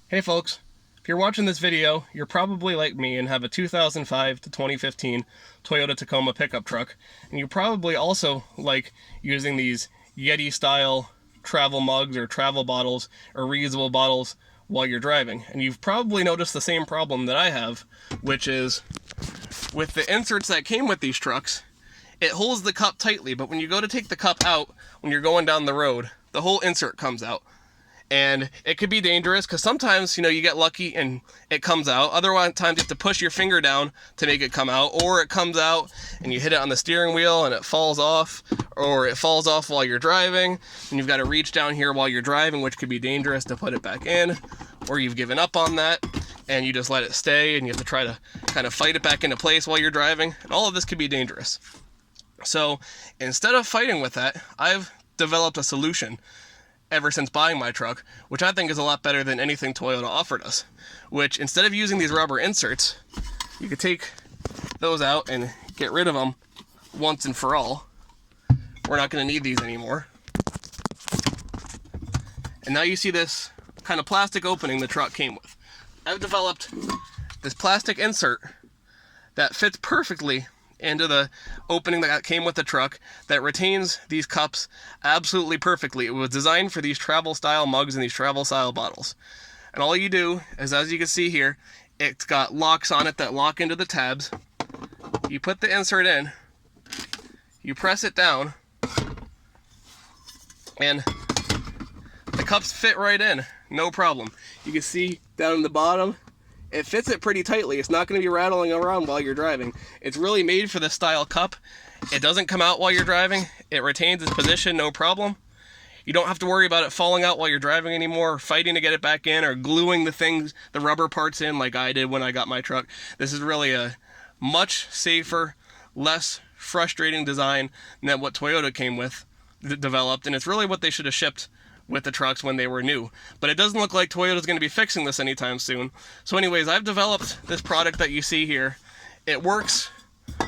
Hey folks, if you're watching this video, you're probably like me and have a 2005 to 2015 Toyota Tacoma pickup truck, and you probably also like using these Yeti style travel mugs or travel bottles or reusable bottles while you're driving. And you've probably noticed the same problem that I have, which is with the inserts that came with these trucks, it holds the cup tightly, but when you go to take the cup out when you're going down the road, the whole insert comes out. And it could be dangerous because sometimes, you get lucky and it comes out. Other times you have to push your finger down to make it come out, or it comes out and you hit it on the steering wheel and it falls off, or it falls off while you're driving and you've got to reach down here while you're driving, which could be dangerous to put it back in, or you've given up on that and you just let it stay and you have to try to kind of fight it back into place while you're driving. And all of this could be dangerous. So instead of fighting with that, I've developed a solution ever since buying my truck, which I think is a lot better than anything Toyota offered us. Which, instead of using these rubber inserts, you could take those out and get rid of them once and for all. We're not going to need these anymore. And now you see this kind of plastic opening the truck came with. I've developed this plastic insert that fits perfectly into the opening that came with the truck that retains these cups absolutely perfectly. It was designed for these travel style mugs and these travel style bottles. And all you do is, as you can see here, it's got locks on it that lock into the tabs. You put the insert in, you press it down, and the cups fit right in, no problem. You can see down in the bottom, it fits it pretty tightly. It's not going to be rattling around while you're driving. It's really made for this style cup. It doesn't come out while you're driving. It retains its position, no problem. You don't have to worry about it falling out while you're driving anymore, or fighting to get it back in, or gluing the rubber parts in like I did when I got my truck. This is really a much safer, less frustrating design than what Toyota came with, developed, and it's really what they should have shipped with the trucks when they were new. But it doesn't look like Toyota's going to be fixing this anytime soon. So anyways, I've developed this product that you see here. It works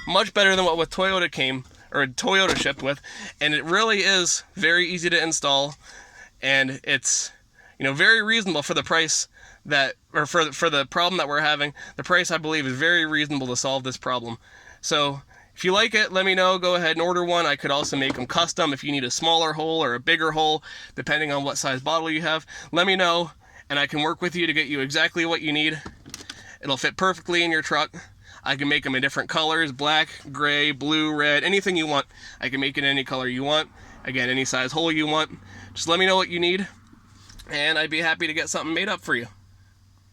much better than what Toyota shipped with, and it really is very easy to install, and it's very reasonable for the price for the problem that we're having. The price, I believe, is very reasonable to solve this problem. So if you like it, let me know. Go ahead and order one. I could also make them custom if you need a smaller hole or a bigger hole, depending on what size bottle you have. Let me know, and I can work with you to get you exactly what you need. It'll fit perfectly in your truck. I can make them in different colors: black, gray, blue, red, anything you want. I can make it any color you want. Again, any size hole you want. Just let me know what you need, and I'd be happy to get something made up for you.